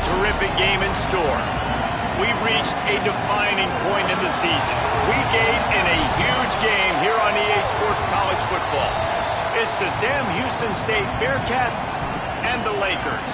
Terrific game in store. We've reached a defining point in the season. Week 8 in a huge game here on EA Sports College Football. It's the Sam Houston State Bearcats and the Lakers.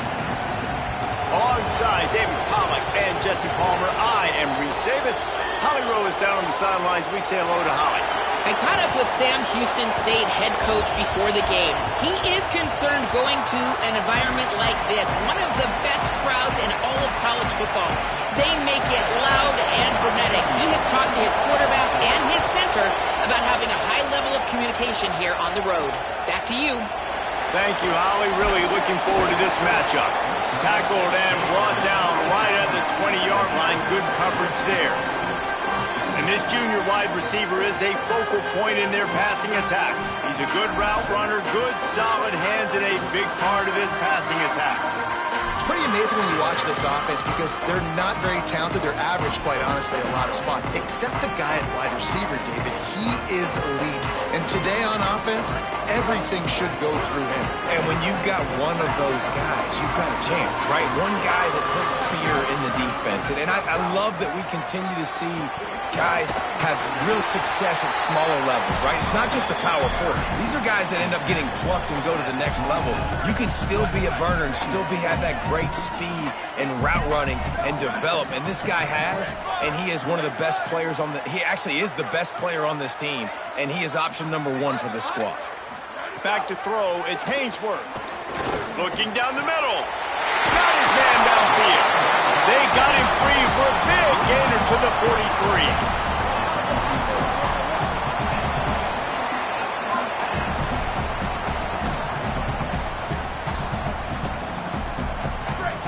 Alongside David Pollack and Jesse Palmer, I am Reese Davis. Holly Rowe is down on the sidelines. We say hello to Holly. I caught up with Sam Houston State head coach before the game. He is concerned going to an environment like this, one of the best crowds in all of college football. They make it loud and frenetic. He has talked to his quarterback and his center about having a high level of communication here on the road. Back to you. Thank you, Holly. Really looking forward to this matchup. Tackled and brought down right at the 20-yard line. Good coverage there. And this junior wide receiver is a focal point in their passing attack. He's a good route runner, good solid hands, and a big part of this passing attack. It's pretty amazing when you watch this offense because they're not very talented. They're average, quite honestly, a lot of spots. Except the guy at wide receiver, David. He is elite. And today on offense, everything should go through him. And when you've got one of those guys, you've got a chance, right? One guy that puts fear in the defense. And I love that we continue to see guys have real success at smaller levels, right? It's not just the power forward. These are guys that end up getting plucked and go to the next level. You can still be a burner and still have that great speed and route running and develop. And this guy has, and he is one of the best players on he actually is the best player on this team, and he is option number 1 for the squad. Back to throw, it's Haynesworth. Looking down the middle. Got his man downfield. They got him free for a big gainer to the 43.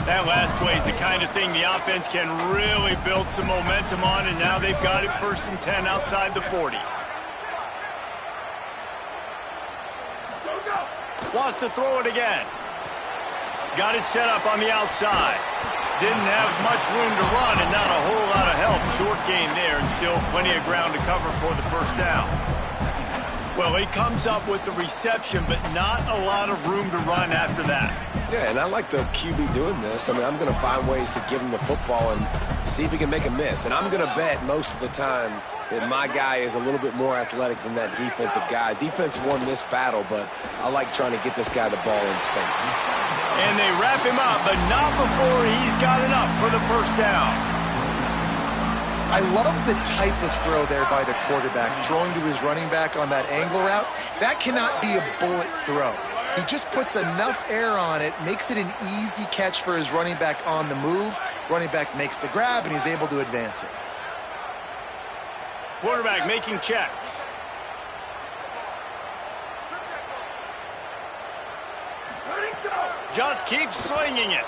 That last play is the kind of thing the offense can really build some momentum on, and now they've got it 1st and 10 outside the 40. Wants to throw it again. Got it set up on the outside. Didn't have much room to run and not a whole lot of help. Short game there and still plenty of ground to cover for the first down. Well, he comes up with the reception, but not a lot of room to run after that. Yeah, and I like the QB doing this. I mean, I'm going to find ways to give him the football and see if he can make a miss. And I'm going to bet most of the time that my guy is a little bit more athletic than that defensive guy. Defense won this battle, but I like trying to get this guy the ball in space. And they wrap him up, but not before he's got enough for the first down. I love the type of throw there by the quarterback, throwing to his running back on that angle route. That cannot be a bullet throw. He just puts enough air on it, makes it an easy catch for his running back on the move. Running back makes the grab, and he's able to advance it. Quarterback making checks. Just keeps slinging it.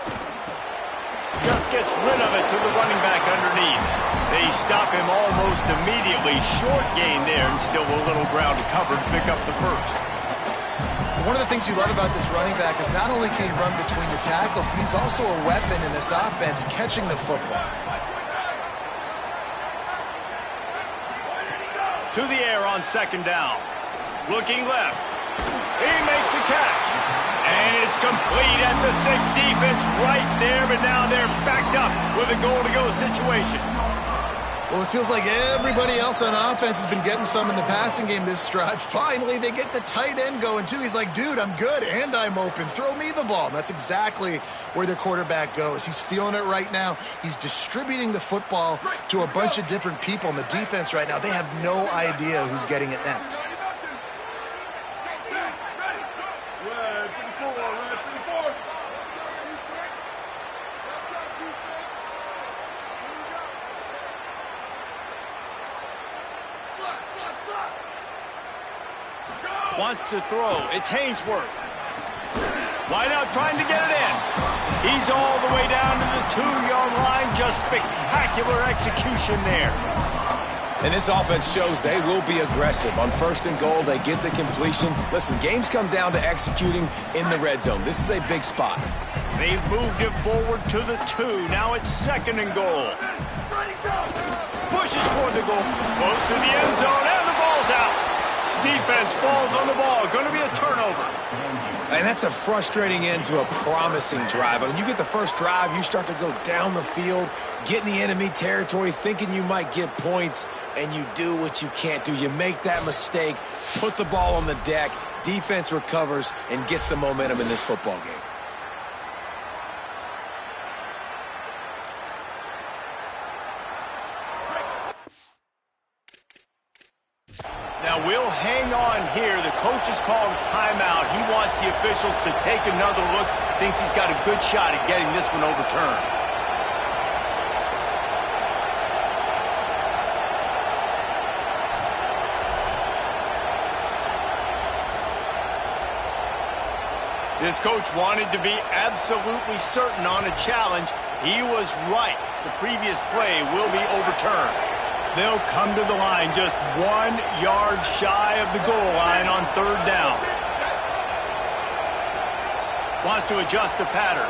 Just gets rid of it to the running back underneath. They stop him almost immediately. Short gain there and still a little ground to cover to pick up the first. One of the things you love about this running back is not only can he run between the tackles, but he's also a weapon in this offense catching the football. To the air on second down. Looking left. He makes the catch. And it's complete at the 6. Defense right there, but now they're backed up with a goal-to-go situation. Well, it feels like everybody else on offense has been getting some in the passing game this drive. Finally, they get the tight end going, too. He's like, dude, I'm good, and I'm open. Throw me the ball. And that's exactly where their quarterback goes. He's feeling it right now. He's distributing the football to a bunch of different people. And the defense right now, they have no idea who's getting it next. Wants to throw. It's Haynesworth. Wide out trying to get it in. He's all the way down to the 2-yard line. Just spectacular execution there. And this offense shows they will be aggressive. On first and goal, they get the completion. Listen, games come down to executing in the red zone. This is a big spot. They've moved it forward to the 2. Now it's second and goal. Pushes toward the goal. Goes to the end zone, and the ball's out. Defense falls on the ball. Going to be a turnover. And that's a frustrating end to a promising drive. When you get the first drive, you start to go down the field, get in the enemy territory, thinking you might get points, and you do what you can't do. You make that mistake, put the ball on the deck, defense recovers, and gets the momentum in this football game. Now we'll hang on here. The coach has called timeout. He wants the officials to take another look. Thinks he's got a good shot at getting this one overturned. This coach wanted to be absolutely certain on a challenge. He was right. The previous play will be overturned. They'll come to the line just 1 yard shy of the goal line on third down. Wants to adjust the pattern.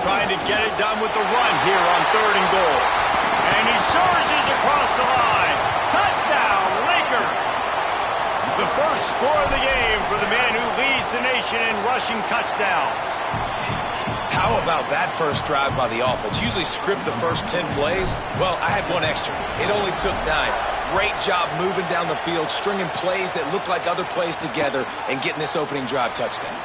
Trying to get it done with the run here on third and goal. And he surges across the line. Touchdown, Lakers! The first score of the game for the man who leads the nation in rushing touchdowns. How about that first drive by the offense? Usually script the first 10 plays. Well, I had one extra. It only took 9. Great job moving down the field, stringing plays that look like other plays together, and getting this opening drive touchdown.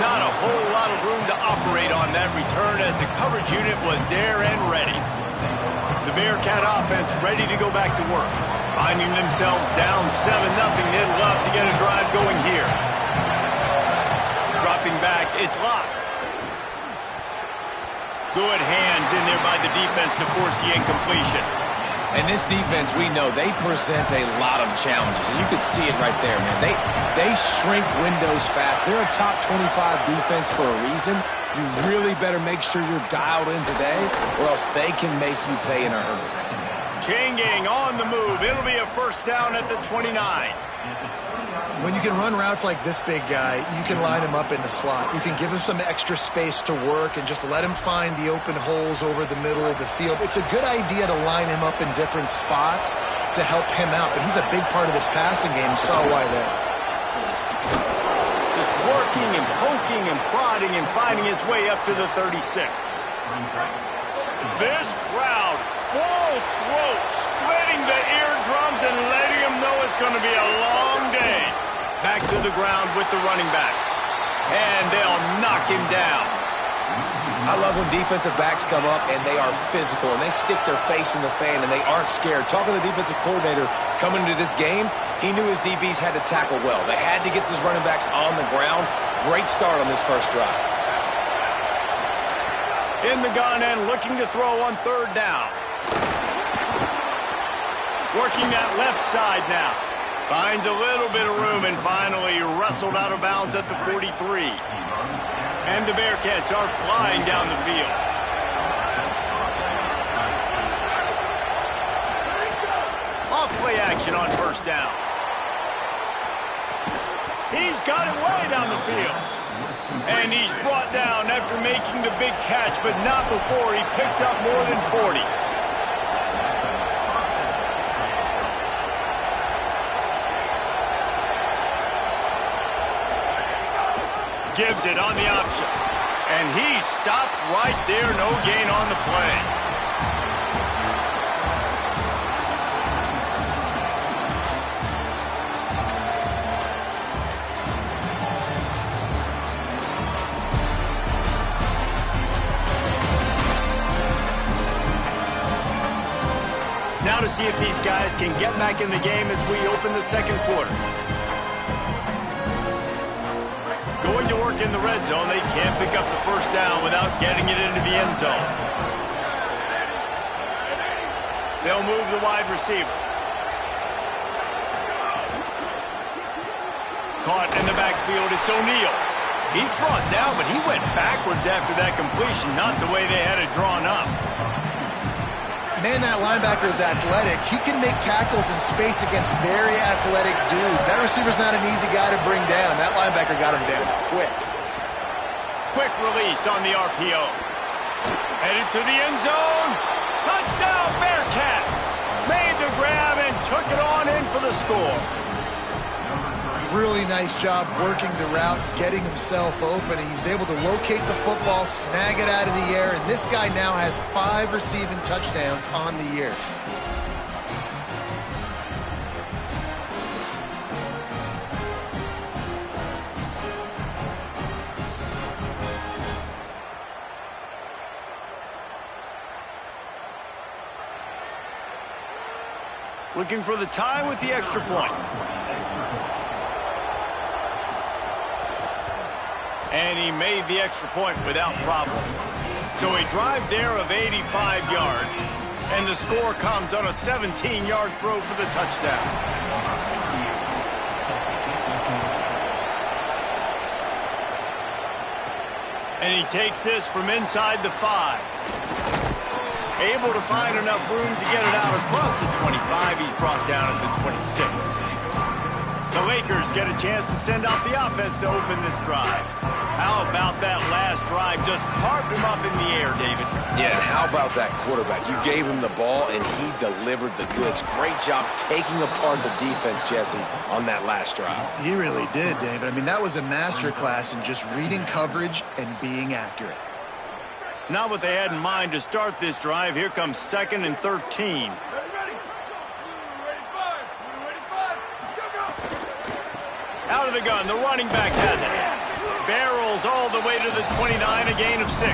Not a whole lot of room to operate on that return as the coverage unit was there and ready. The Bearcat offense ready to go back to work. Finding themselves down 7-0, they'd love to get a drive going here. Dropping back, it's locked. Good hands in there by the defense to force the incompletion. And this defense, we know, they present a lot of challenges. And you can see it right there, man. They shrink windows fast. They're a top 25 defense for a reason. You really better make sure you're dialed in today, or else they can make you pay in a hurry. Chain gang on the move. It'll be a first down at the 29. When you can run routes like this big guy, you can line him up in the slot. You can give him some extra space to work and just let him find the open holes over the middle of the field. It's a good idea to line him up in different spots to help him out, but he's a big part of this passing game. You saw why there. Just working and poking and prodding and finding his way up to the 36. This crowd, full throat, splitting the eardrums and letting him know it's going to be a long day. Back to the ground with the running back. And they'll knock him down. I love when defensive backs come up and they are physical and they stick their face in the fan and they aren't scared. Talking to the defensive coordinator coming into this game, he knew his DBs had to tackle well. They had to get these running backs on the ground. Great start on this first drive. In the gun and looking to throw on third down. Working that left side now. Finds a little bit of room and finally wrestled out of bounds at the 43. And the Bearcats are flying down the field. Off play action on first down. He's got it way down the field. And he's brought down after making the big catch, but not before he picks up more than 40. gives it on the option. And he stopped right there, no gain on the play. Now to see if these guys can get back in the game as we open the second quarter. Going to work in the red zone, they can't pick up the first down without getting it into the end zone. They'll move the wide receiver. Caught in the backfield, it's O'Neal. He's brought down, but he went backwards after that completion, not the way they had it drawn up. Man, that linebacker is athletic. He can make tackles in space against very athletic dudes. That receiver's not an easy guy to bring down. That linebacker got him down quick. Quick release on the RPO. Headed to the end zone. Touchdown, Bearcats! Made the grab and took it on in for the score. Really nice job working the route, getting himself open. He was able to locate the football, snag it out of the air, and this guy now has 5 receiving touchdowns on the year. Looking for the tie with the extra point. And he made the extra point without problem. So a drive there of 85 yards. And the score comes on a 17-yard throw for the touchdown. And he takes this from inside the 5. Able to find enough room to get it out across the 25. He's brought down at the 26. The Lakers get a chance to send out the offense to open this drive. How about that last drive? Just carved him up in the air, David. Yeah, and how about that quarterback? You gave him the ball, and he delivered the goods. Great job taking apart the defense, Jesse, on that last drive. He really did, David. I mean, that was a masterclass in just reading coverage and being accurate. Not what they had in mind to start this drive. Here comes 2nd and 13. Out of the gun, the running back has it. Barrels all the way to the 29, a gain of 6.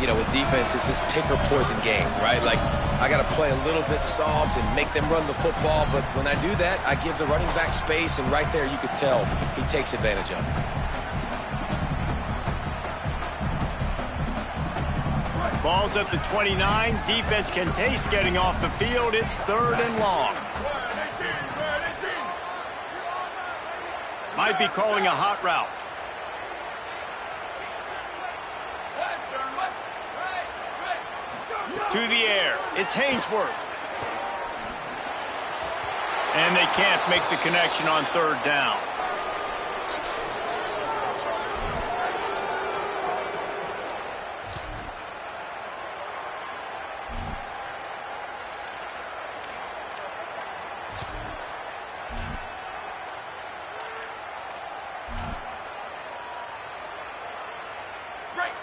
You know, with defense, it's this pick or poison game, right? Like, I got to play a little bit soft and make them run the football, but when I do that, I give the running back space, and right there you could tell he takes advantage of it. Ball's at the 29. Defense can taste getting off the field. It's 3rd and long. Might be calling a hot route. To the air. It's Hainsworth. And they can't make the connection on 3rd down.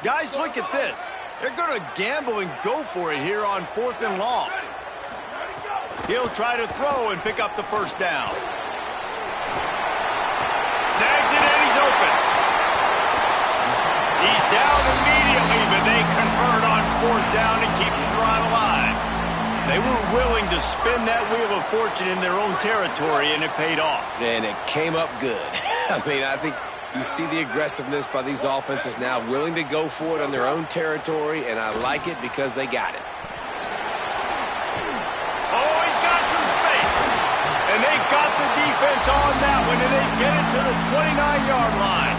Guys, look at this. They're going to gamble and go for it here on 4th and long. He'll try to throw and pick up the first down. Snags it and he's open. He's down immediately, but they convert on 4th down and keep the drive alive. They were willing to spin that wheel of fortune in their own territory, and it paid off. And it came up good. I mean, I think you see the aggressiveness by these offenses now, willing to go for it on their own territory, and I like it because they got it. Oh, he's got some space. And they got the defense on that one, and they get it to the 29-yard line.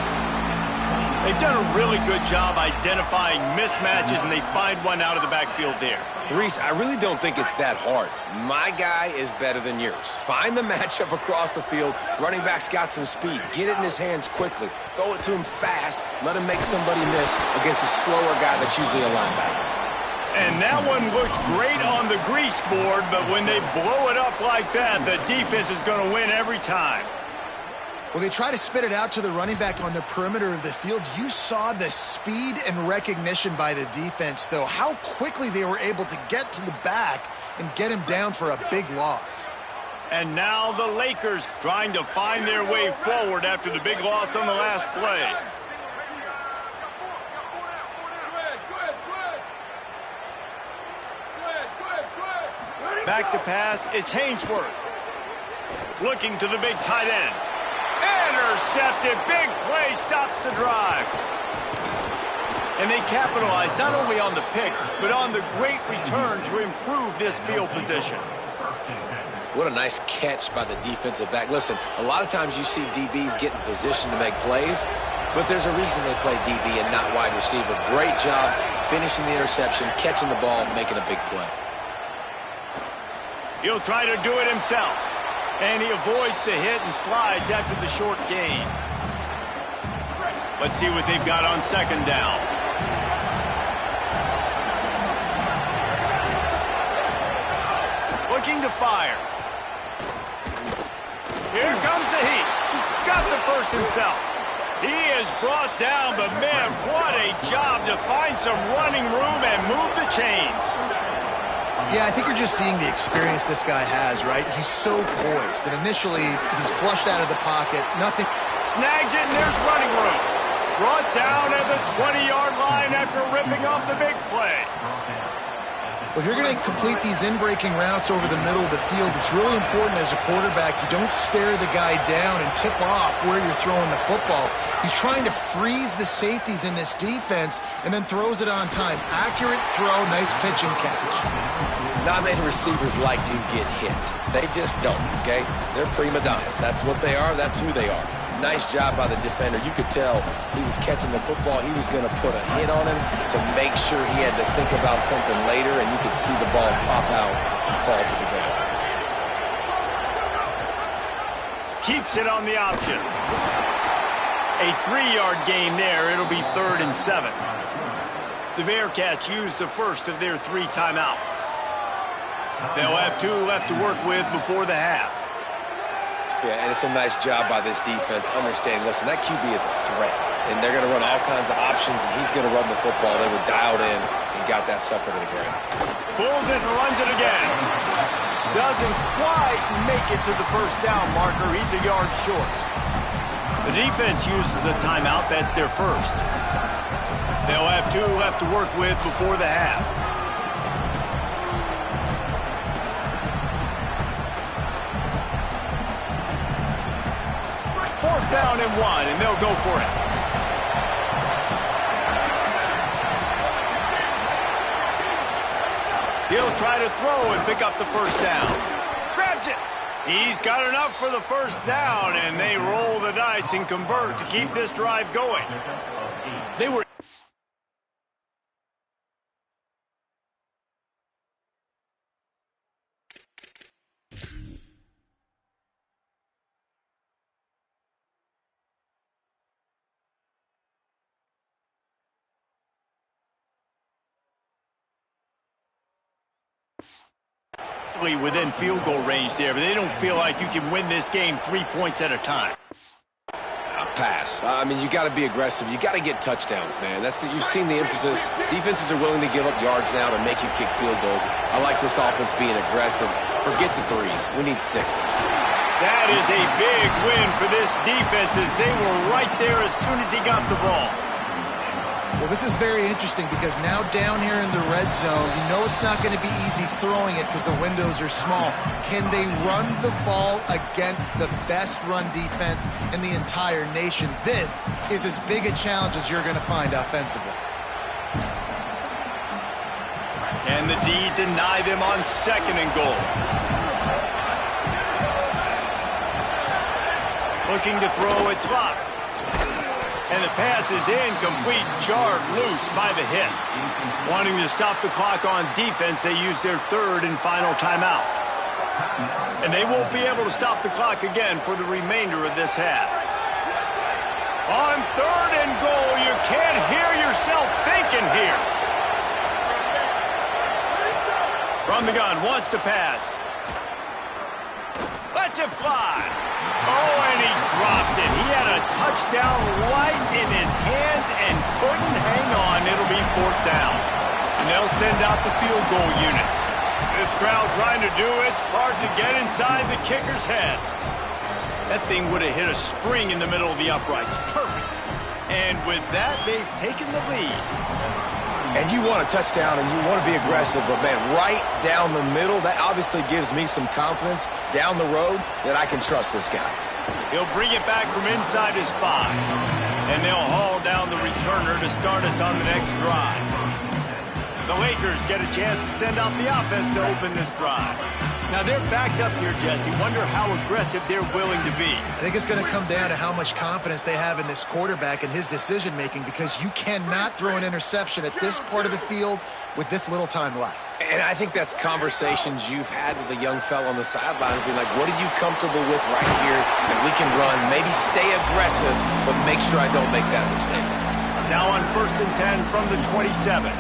They've done a really good job identifying mismatches, and they find one out of the backfield there. Reese, I really don't think it's that hard. My guy is better than yours. Find the matchup across the field. Running back's got some speed. Get it in his hands quickly. Throw it to him fast. Let him make somebody miss against a slower guy that's usually a linebacker. And that one looked great on the grease board, but when they blow it up like that, the defense is going to win every time. Well, they try to spit it out to the running back on the perimeter of the field. You saw the speed and recognition by the defense, though, how quickly they were able to get to the back and get him down for a big loss. And now the Lakers trying to find their way forward after the big loss on the last play. Back to pass, it's Hainsworth. Looking to the big tight end. Intercepted, big play, stops the drive. And they capitalize not only on the pick, but on the great return to improve this field position. What a nice catch by the defensive back. Listen, a lot of times you see DBs get in position to make plays, but there's a reason they play DB and not wide receiver. Great job finishing the interception, catching the ball, making a big play. He'll try to do it himself. And he avoids the hit and slides after the short gain. Let's see what they've got on second down. Looking to fire. Here comes the heat. Got the first himself. He is brought down, but man, what a job to find some running room and move the chains. Yeah, I think you're just seeing the experience this guy has, right? He's so poised. And initially, he's flushed out of the pocket. Nothing. Snags it, and there's running room. Brought down at the 20-yard line after ripping off the big play. Well, if you're going to complete these in-breaking routes over the middle of the field, it's really important as a quarterback you don't stare the guy down and tip off where you're throwing the football. He's trying to freeze the safeties in this defense and then throws it on time. Accurate throw, nice pitch and catch. Not many receivers like to get hit. They just don't, okay? They're prima donnas. That's what they are. That's who they are. Nice job by the defender. You could tell he was catching the football. He was going to put a hit on him to make sure he had to think about something later, and you could see the ball pop out and fall to the ground. Keeps it on the option. A 3-yard gain there. It'll be 3rd and 7. The Bearcats used the first of their 3 timeouts. They'll have 2 left to work with before the half. Yeah, and it's a nice job by this defense. Understanding, listen, that QB is a threat, and they're going to run all kinds of options, and he's going to run the football. They were dialed in and got that sucker to the ground. Pulls it and runs it again. Doesn't quite make it to the first down marker. He's a yard short. The defense uses a timeout. That's their first. They'll have 2 left to work with before the half. Fourth down and 1, and they'll go for it. He'll try to throw and pick up the first down. Grabs it. He's got enough for the first down, and they roll the dice and convert to keep this drive going. They were within field goal range there, but they don't feel like you can win this game 3 points at a time. Pass. I mean, you got to be aggressive. You got to get touchdowns, man. You've seen the emphasis. Defenses are willing to give up yards now to make you kick field goals. I like this offense being aggressive. Forget the 3s. We need 6s. That is a big win for this defense as they were right there as soon as he got the ball. Well, this is very interesting because now down here in the red zone, you know it's not going to be easy throwing it because the windows are small. Can they run the ball against the best run defense in the entire nation? This is as big a challenge as you're going to find offensively. Can the D deny them on 2nd and goal? Looking to throw, it's blocked. And the pass is incomplete, jarred loose by the hit. Wanting to stop the clock on defense, they use their 3rd and final timeout. And they won't be able to stop the clock again for the remainder of this half. On 3rd and goal, you can't hear yourself thinking here. From the gun, wants to pass. Lets it fly. Oh, and he dropped it. He had a touchdown right in his hands and couldn't hang on. It'll be 4th down. And they'll send out the field goal unit. This crowd trying to do its part to get inside the kicker's head. That thing would have hit a string in the middle of the uprights. Perfect. And with that, they've taken the lead. And you want a touchdown and you want to be aggressive, but, man, right down the middle, that obviously gives me some confidence down the road that I can trust this guy. He'll bring it back from inside his 5. And they'll haul down the returner to start us on the next drive. The Lakers get a chance to send out the offense to open this drive. Now, they're backed up here, Jesse. Wonder how aggressive they're willing to be. I think it's going to come down to how much confidence they have in this quarterback and his decision-making, because you cannot throw an interception at this part of the field with this little time left. And I think that's conversations you've had with a young fella on the sideline, being like, what are you comfortable with right here that we can run? Maybe stay aggressive, but make sure I don't make that mistake. Now on 1st and 10 from the 27.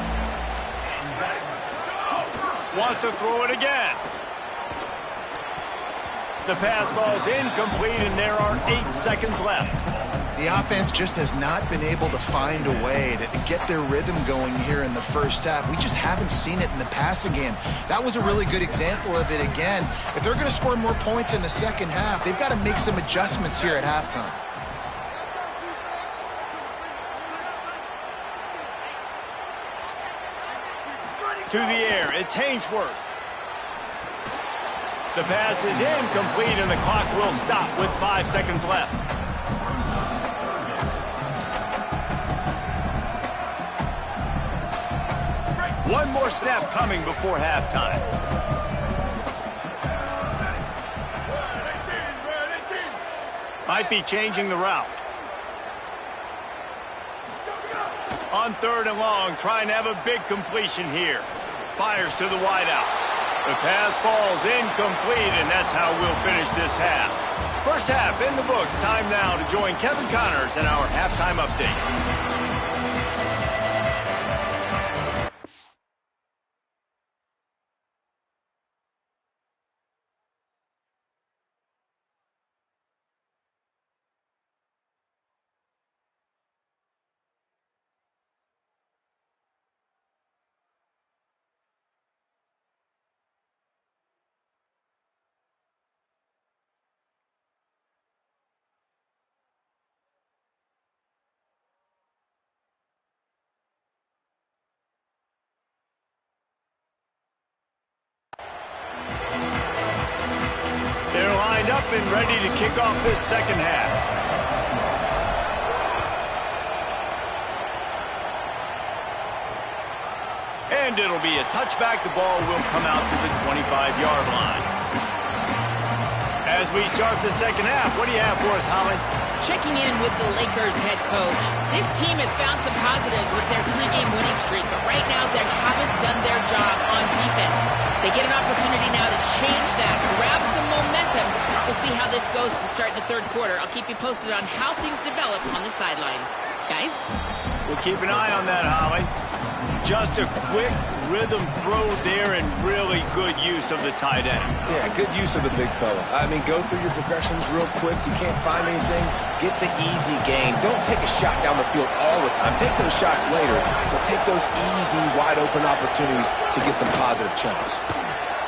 Wants to throw it again. The pass falls incomplete, and there are 8 seconds left. The offense just has not been able to find a way to get their rhythm going here in the first half. We just haven't seen it in the passing game. That was a really good example of it again. If they're going to score more points in the second half, they've got to make some adjustments here at halftime. To the air, it's Hainsworth. The pass is incomplete, and the clock will stop with 5 seconds left. One more snap coming before halftime. Might be changing the route. On 3rd and long, trying to have a big completion here. Fires to the wideout. The pass falls incomplete, and that's how we'll finish this half. First half in the books. Time now to join Kevin Connors in our halftime update. They're lined up and ready to kick off this second half. And it'll be a touchback. The ball will come out to the 25-yard line. As we start the second half, what do you have for us, Holly? Checking in with the Lakers head coach. This team has found some positives with their 3-game winning streak, but right now they haven't done their job on defense. They get an opportunity now to change that, grab some momentum. We'll see how this goes to start the third quarter. I'll keep you posted on how things develop on the sidelines. Guys? We'll keep an eye on that, Holly. Just a quick rhythm throw there and really good use of the tight end. Yeah, good use of the big fella. I mean, go through your progressions real quick. You can't find anything, get the easy gain. Don't take a shot down the field all the time. Take those shots later, but take those easy, wide-open opportunities to get some positive chunks.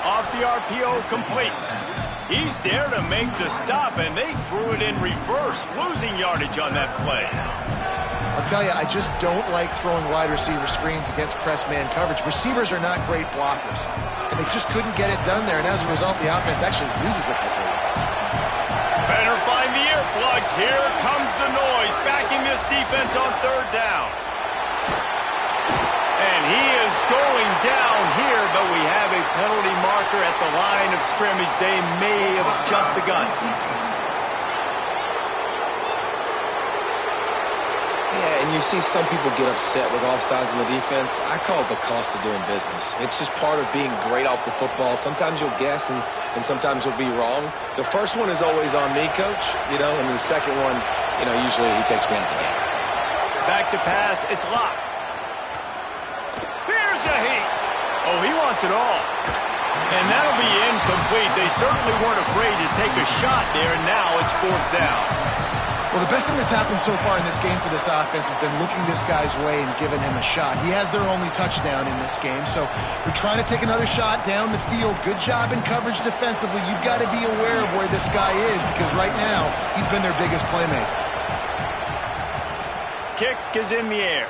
Off the RPO, complete. He's there to make the stop, and they threw it in reverse, losing yardage on that play. I'll tell you, I just don't like throwing wide receiver screens against press man coverage. Receivers are not great blockers, and they just couldn't get it done there, and as a result, the offense actually loses a couple of yards. Better find the earplugs. Here comes the noise, backing this defense on 3rd down. And he is going down here, but we have a penalty marker at the line of scrimmage. They may have jumped the gun. Yeah, and you see some people get upset with offsides in the defense. I call it the cost of doing business. It's just part of being great off the football. Sometimes you'll guess, and sometimes you'll be wrong. The first one is always on me, Coach, and the second one, usually he takes me out the game. Back to pass, it's locked. Here's a heat. Oh, he wants it all. And that'll be incomplete. They certainly weren't afraid to take a shot there, and now it's 4th down. Well, the best thing that's happened so far in this game for this offense has been looking this guy's way and giving him a shot. He has their only touchdown in this game, so we're trying to take another shot down the field. Good job in coverage defensively. You've got to be aware of where this guy is because right now he's been their biggest playmaker. Kick is in the air.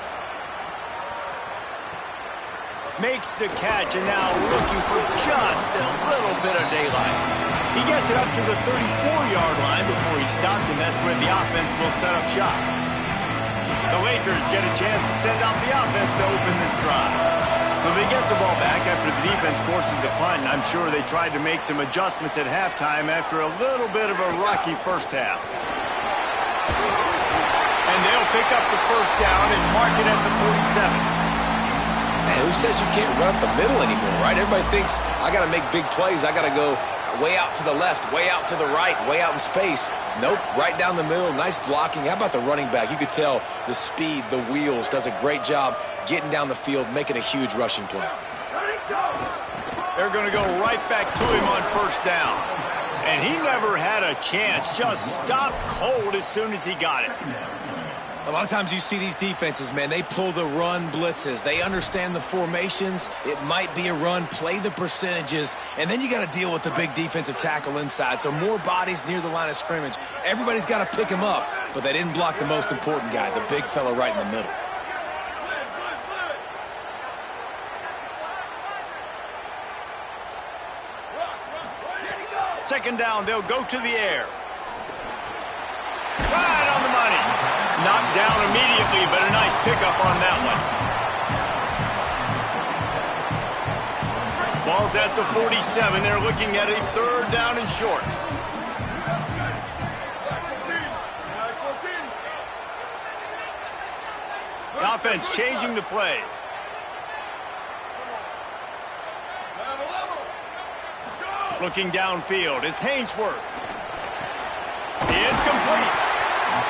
Makes the catch, and now looking for just a little bit of daylight. He gets it up to the 34-yard line before he stopped, and that's where the offense will set up shop. The Lakers get a chance to send out the offense to open this drive. So they get the ball back after the defense forces a punt, and I'm sure they tried to make some adjustments at halftime after a little bit of a rocky first half. And they'll pick up the first down and mark it at the 47. Man, who says you can't run up the middle anymore, right? Everybody thinks, I got to make big plays. I got to go way out to the left, way out to the right, way out in space. Nope, right down the middle. Nice blocking. How about the running back? You could tell the speed, the wheels, does a great job getting down the field, making a huge rushing play. They're going to go right back to him on first down. And he never had a chance, just stopped cold as soon as he got it. A lot of times you see these defenses, man, they pull the run blitzes. They understand the formations. It might be a run, play the percentages, and then you got to deal with the big defensive tackle inside. So more bodies near the line of scrimmage. Everybody's got to pick him up, but they didn't block the most important guy, the big fella right in the middle. Second down, they'll go to the air. Right on the money. Knocked down immediately, but a nice pickup on that one. Ball's at the 47. They're looking at a 3rd down and short. The offense changing the play. Looking downfield is Hainsworth. It's complete.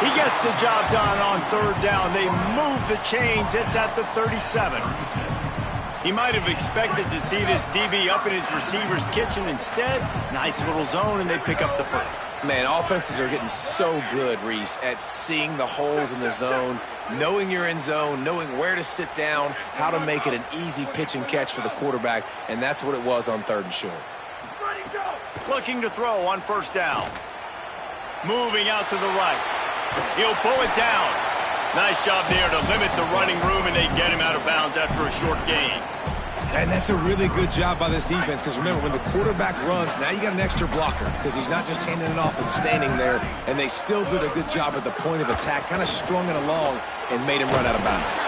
He gets the job done on 3rd down. They move the chains. It's at the 37. He might have expected to see this DB up in his receiver's kitchen. Instead, nice little zone, and they pick up the first. Man, offenses are getting so good, Reese, at seeing the holes in the zone, knowing you're in zone, knowing where to sit down, how to make it an easy pitch and catch for the quarterback, and that's what it was on 3rd and short. Looking to throw on first down. Moving out to the right. He'll pull it down. Nice job there to limit the running room, and they get him out of bounds after a short gain. And that's a really good job by this defense because, remember, when the quarterback runs, now you got an extra blocker because he's not just handing it off and standing there, and they still did a good job at the point of attack, kind of strung it along and made him run out of bounds.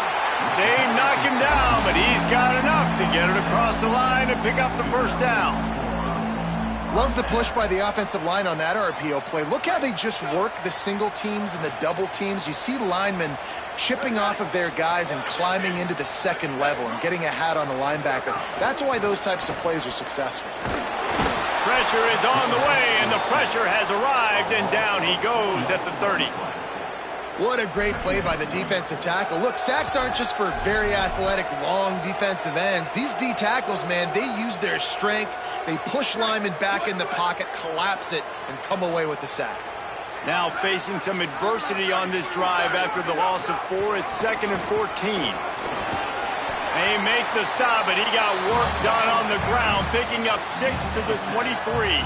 They knock him down, but he's got enough to get it across the line and pick up the first down. Love the push by the offensive line on that RPO play. Look how they just work the single teams and the double teams. You see linemen chipping off of their guys and climbing into the second level and getting a hat on the linebacker. That's why those types of plays are successful. Pressure is on the way, and the pressure has arrived, and down he goes at the 30. What a great play by the defensive tackle. Look, sacks aren't just for very athletic, long defensive ends. These D tackles, man, they use their strength. They push linemen back in the pocket, collapse it, and come away with the sack. Now facing some adversity on this drive after the loss of 4. It's 2nd and 14. They make the stop, but he got work done on the ground, picking up 6 to the 23.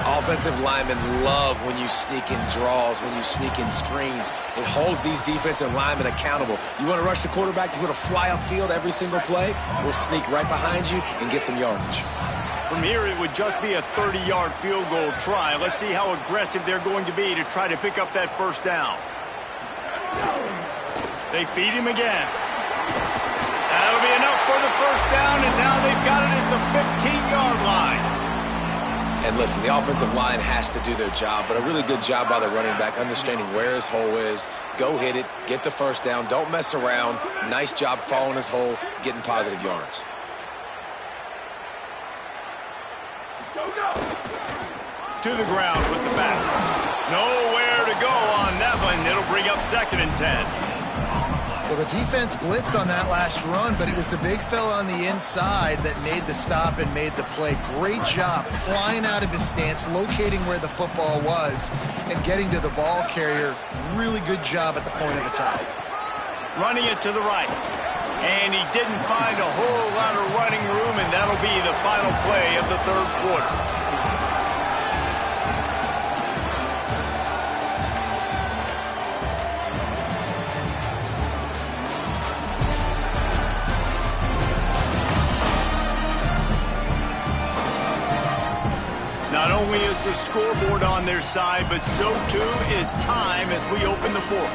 Offensive linemen love when you sneak in draws, when you sneak in screens. It holds these defensive linemen accountable. You want to rush the quarterback, you want to fly upfield every single play, we'll sneak right behind you and get some yardage. From here, it would just be a 30-yard field goal try. Let's see how aggressive they're going to be to try to pick up that first down. They feed him again. That'll be enough for the first down, and now they've got it at the 15-yard line. And listen, the offensive line has to do their job, but a really good job by the running back, understanding where his hole is. Go hit it, get the first down, don't mess around. Nice job following his hole, getting positive yards. To the ground with the back. Nowhere to go on that one. It'll bring up 2nd and 10. Well, the defense blitzed on that last run, but it was the big fella on the inside that made the stop and made the play. Great job flying out of his stance, locating where the football was, and getting to the ball carrier. Really good job at the point of attack. Running it to the right. And he didn't find a whole lot of running room, and that'll be the final play of the third quarter. Not only is the scoreboard on their side, but so too is time as we open the fourth.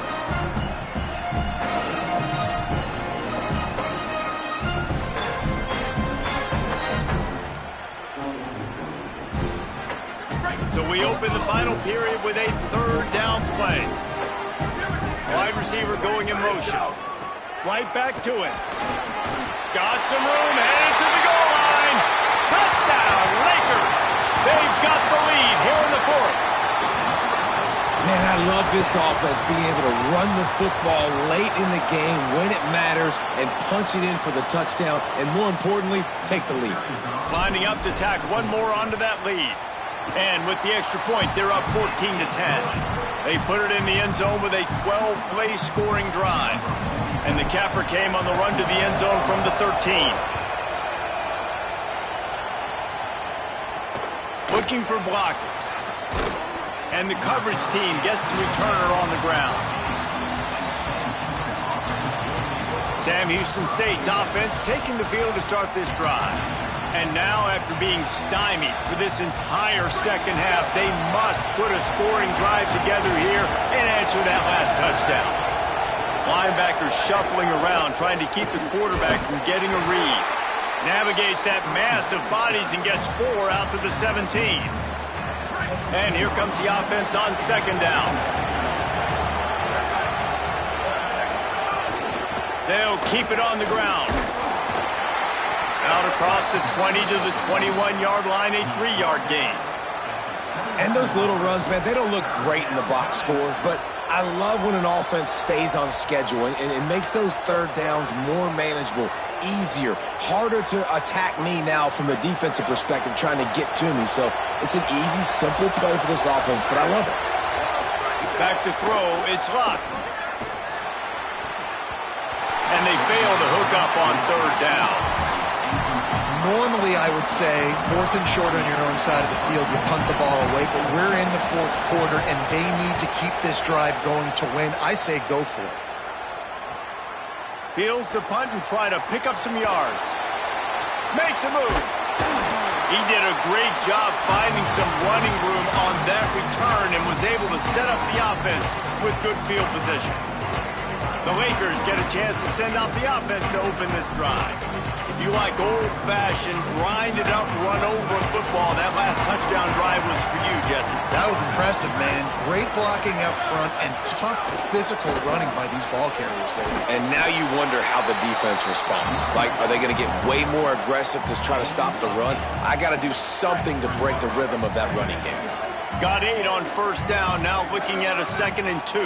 So we open the final period with a third down play. Wide receiver going in motion. Right back to him. Got some room, headed to the goal line. Touchdown, Lakers. They've got the lead here in the fourth. Man, I love this offense being able to run the football late in the game when it matters and punch it in for the touchdown, and more importantly, take the lead. Lining up to tack one more onto that lead. And with the extra point, they're up 14-10. They put it in the end zone with a 12-play scoring drive. And the capper came on the run to the end zone from the 13. Looking for blockers. And the coverage team gets the returner on the ground. Sam Houston State's offense taking the field to start this drive. And now, after being stymied for this entire second half, they must put a scoring drive together here and answer that last touchdown. Linebackers shuffling around, trying to keep the quarterback from getting a read. Navigates that mass of bodies and gets 4 out to the 17. And here comes the offense on second down. They'll keep it on the ground. Out across the 20 to the 21-yard line, a 3-yard gain. And those little runs, man, they don't look great in the box score, but I love when an offense stays on schedule and it makes those third downs more manageable, easier, harder to attack me now from a defensive perspective trying to get to me. So it's an easy, simple play for this offense, but I love it. Back to throw, it's Lott. And they fail to hook up on third down. Normally, I would say, 4th and short on your own side of the field, you punt the ball away, but we're in the fourth quarter, and they need to keep this drive going to win. I say go for it. Fields the punt and try to pick up some yards. Makes a move. He did a great job finding some running room on that return and was able to set up the offense with good field position. The Lakers get a chance to send out the offense to open this drive. If you like old-fashioned, grind-it-up, run-over football, that last touchdown drive was for you, Jesse. That was impressive, man. Great blocking up front and tough physical running by these ball carriers there. And now you wonder how the defense responds. Like, are they going to get way more aggressive to try to stop the run? I got to do something to break the rhythm of that running game. Got 8 on first down, now looking at a 2nd and 2.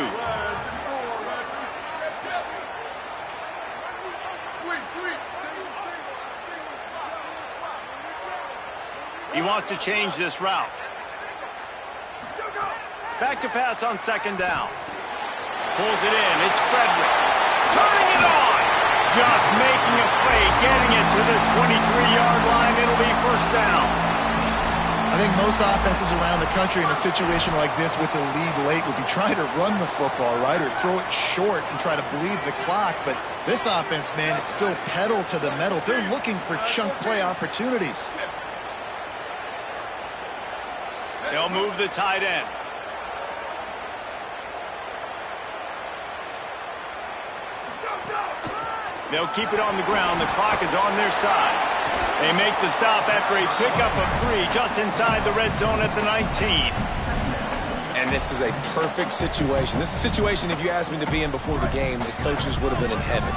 He wants to change this route. Back to pass on second down. Pulls it in. It's Frederick. Turning it on. Just making a play, getting it to the 23-yard line. It'll be first down. I think most offenses around the country in a situation like this with the lead late would be trying to run the football, right, or throw it short and try to bleed the clock. But this offense, man, it's still pedal to the metal. They're looking for chunk play opportunities. They'll move the tight end. They'll keep it on the ground. The clock is on their side. They make the stop after a pickup of 3 just inside the red zone at the 19. And this is a perfect situation. This is a situation, if you asked me to be in before the game, the coaches would have been in heaven.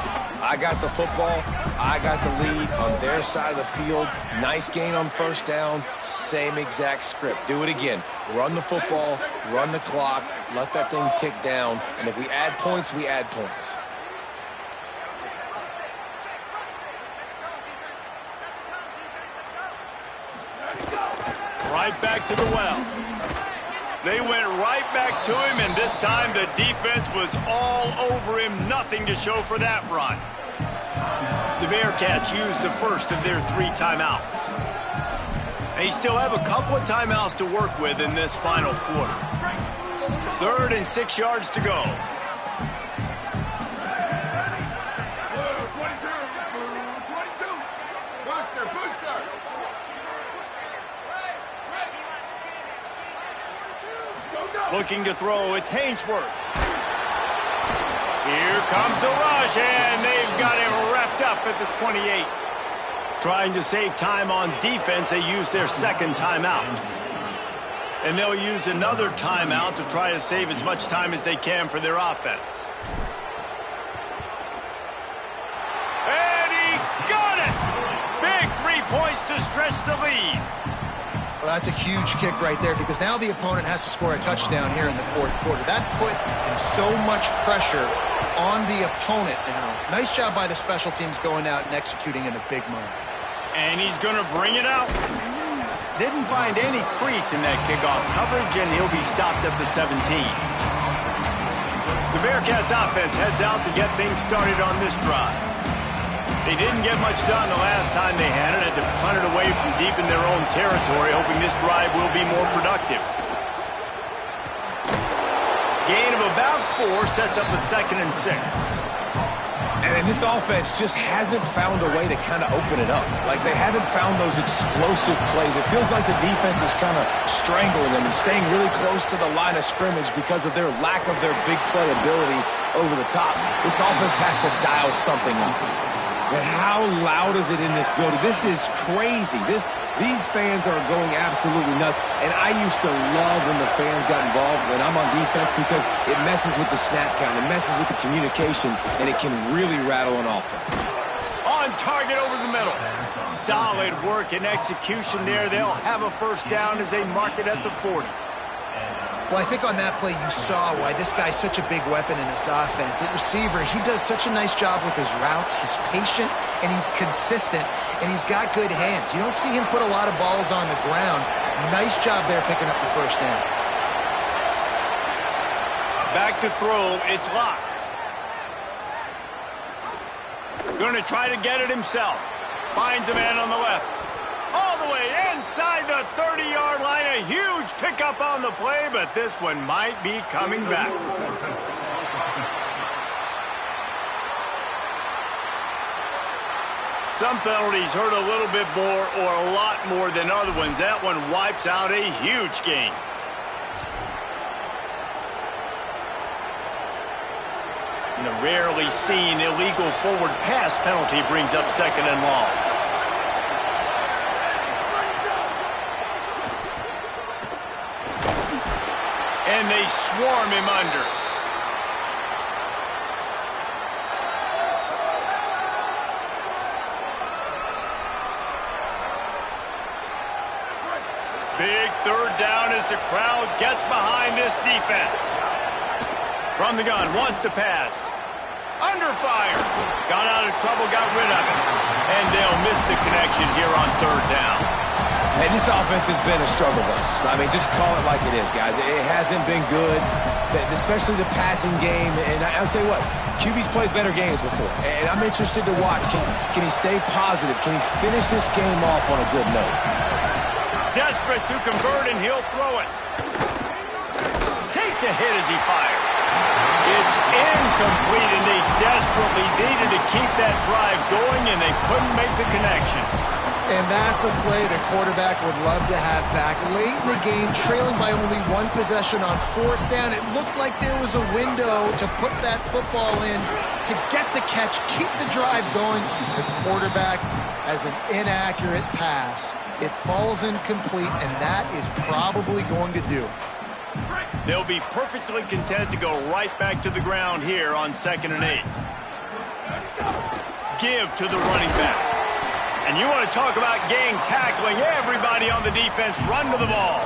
I got the football. I got the lead on their side of the field. Nice gain on first down. Same exact script. Do it again. Run the football, run the clock, let that thing tick down. And if we add points, we add points. Right back to the well. They went right back to him, and this time the defense was all over him. Nothing to show for that run. The Bearcats used the first of their 3 timeouts. They still have a couple of timeouts to work with in this final quarter. 3rd and 6 yards to go. Looking to throw, it's Hainsworth. Here comes the rush, and they've got him wrapped up at the 28. Trying to save time on defense, they use their 2nd timeout. And they'll use another timeout to try to save as much time as they can for their offense. And he got it! Big 3 points to stretch the lead. Well, that's a huge kick right there because now the opponent has to score a touchdown here in the 4th quarter. That put so much pressure on the opponent now. Nice job by the special teams going out and executing in a big moment. And he's going to bring it out. Didn't find any crease in that kickoff coverage, and he'll be stopped at the 17. The Bearcats offense heads out to get things started on this drive. They didn't get much done the last time they had it. Had to punt it away from deep in their own territory, hoping this drive will be more productive. Gain of about 4 sets up a 2nd and 6. And this offense just hasn't found a way to kind of open it up. Like, they haven't found those explosive plays. It feels like the defense is kind of strangling them and staying really close to the line of scrimmage because of their lack of their big play ability over the top. This offense has to dial something up. And how loud is it in this building? This is crazy. These fans are going absolutely nuts. And I used to love when the fans got involved when I'm on defense because it messes with the snap count. It messes with the communication, and it can really rattle an offense. On target over the middle. Solid work and execution there. They'll have a 1st down as they mark it at the 40. Well, I think on that play you saw why this guy's such a big weapon in this offense. At receiver, he does such a nice job with his routes. He's patient, and he's consistent, and he's got good hands. You don't see him put a lot of balls on the ground. Nice job there picking up the 1st down. Back to throw, it's Locke. Going to try to get it himself. Finds a man on the left. All the way inside the 30-yard line. A huge pickup on the play, but this one might be coming back. Some penalties hurt a little bit more or a lot more than other ones. That one wipes out a huge game. And the rarely seen illegal forward pass penalty brings up 2nd and long. And they swarm him under. Big 3rd down as the crowd gets behind this defense. From the gun, wants to pass. Under fire. Got out of trouble, got rid of it. And they'll miss the connection here on 3rd down. And this offense has been a struggle bus. I mean, just call it like it is, guys. It hasn't been good, especially the passing game. And I'll tell you what, QB's played better games before. And I'm interested to watch. Can he stay positive? Can he finish this game off on a good note? Desperate to convert, and he'll throw it. Takes a hit as he fires. It's incomplete, and they desperately needed to keep that drive going, and they couldn't make the connection. And that's a play the quarterback would love to have back. Late in the game, trailing by only 1 possession on 4th down, it looked like there was a window to put that football in, to get the catch, keep the drive going. The quarterback has an inaccurate pass. It falls incomplete, and that is probably going to do it. They'll be perfectly content to go right back to the ground here on 2nd and 8. Give to the running back. And you want to talk about gang tackling. Everybody on the defense run to the ball.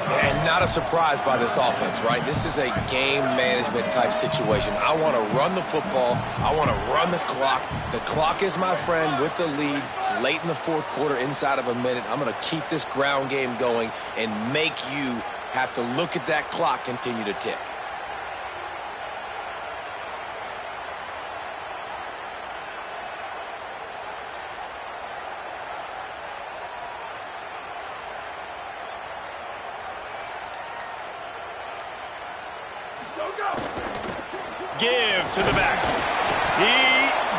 And not a surprise by this offense, right? This is a game management type situation. I want to run the football. I want to run the clock. The clock is my friend with the lead late in the fourth quarter, inside of a minute. I'm going to keep this ground game going and make you have to look at that clock continue to tick. Give to the back. He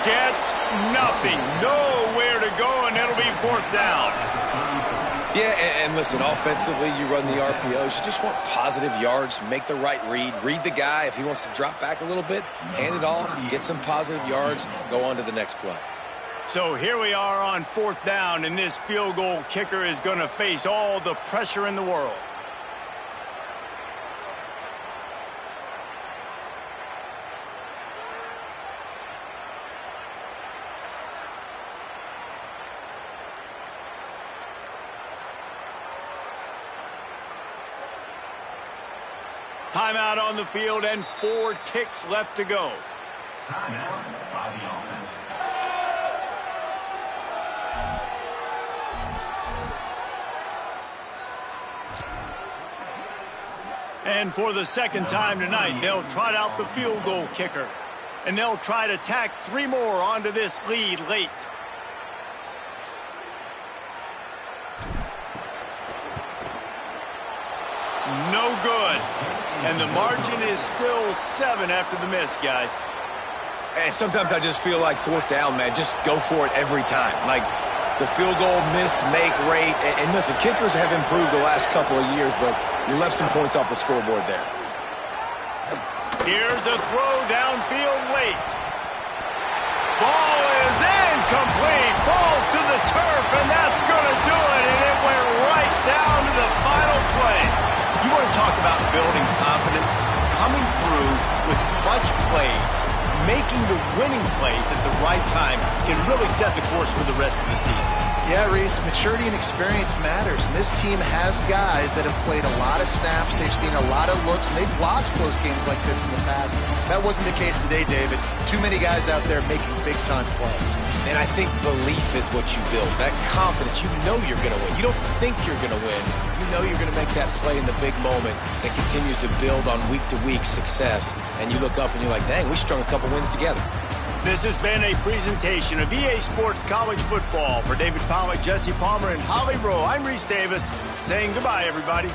gets nothing. Nowhere to go, and it'll be fourth down. Yeah, and listen, offensively, you run the RPOs. You just want positive yards, make the right read the guy. If he wants to drop back a little bit, hand it off, get some positive yards, go on to the next play. So here we are on fourth down, and this field goal kicker is going to face all the pressure in the world. Timeout on the field and 4 ticks left to go. Timeout by the offense. And for the second time tonight, they'll trot out the field goal kicker. And they'll try to tack 3 more onto this lead late. No good. And the margin is still 7 after the miss, guys. And sometimes I just feel like fourth down, man, just go for it every time. Like the field goal miss, make rate. And listen, kickers have improved the last couple of years, but you left some points off the scoreboard there. Here's a throw downfield late. Ball is incomplete. Falls to the turf, and that's going to do it. And it went right down to the final play. You want to talk about building confidence? Coming through with clutch plays, making the winning plays at the right time can really set the course for the rest of the season. Yeah, Reese, maturity and experience matters. And this team has guys that have played a lot of snaps. They've seen a lot of looks, and they've lost close games like this in the past. That wasn't the case today, David. Too many guys out there making big-time plays. And I think belief is what you build. That confidence, you know you're going to win. You don't think you're going to win. You know you're going to make that play in the big moment that continues to build on week-to-week success. And you look up and you're like, dang, we strung a couple wins together. This has been a presentation of EA Sports College Football. For David Pollack, Jesse Palmer, and Holly Rowe, I'm Reese Davis saying goodbye, everybody.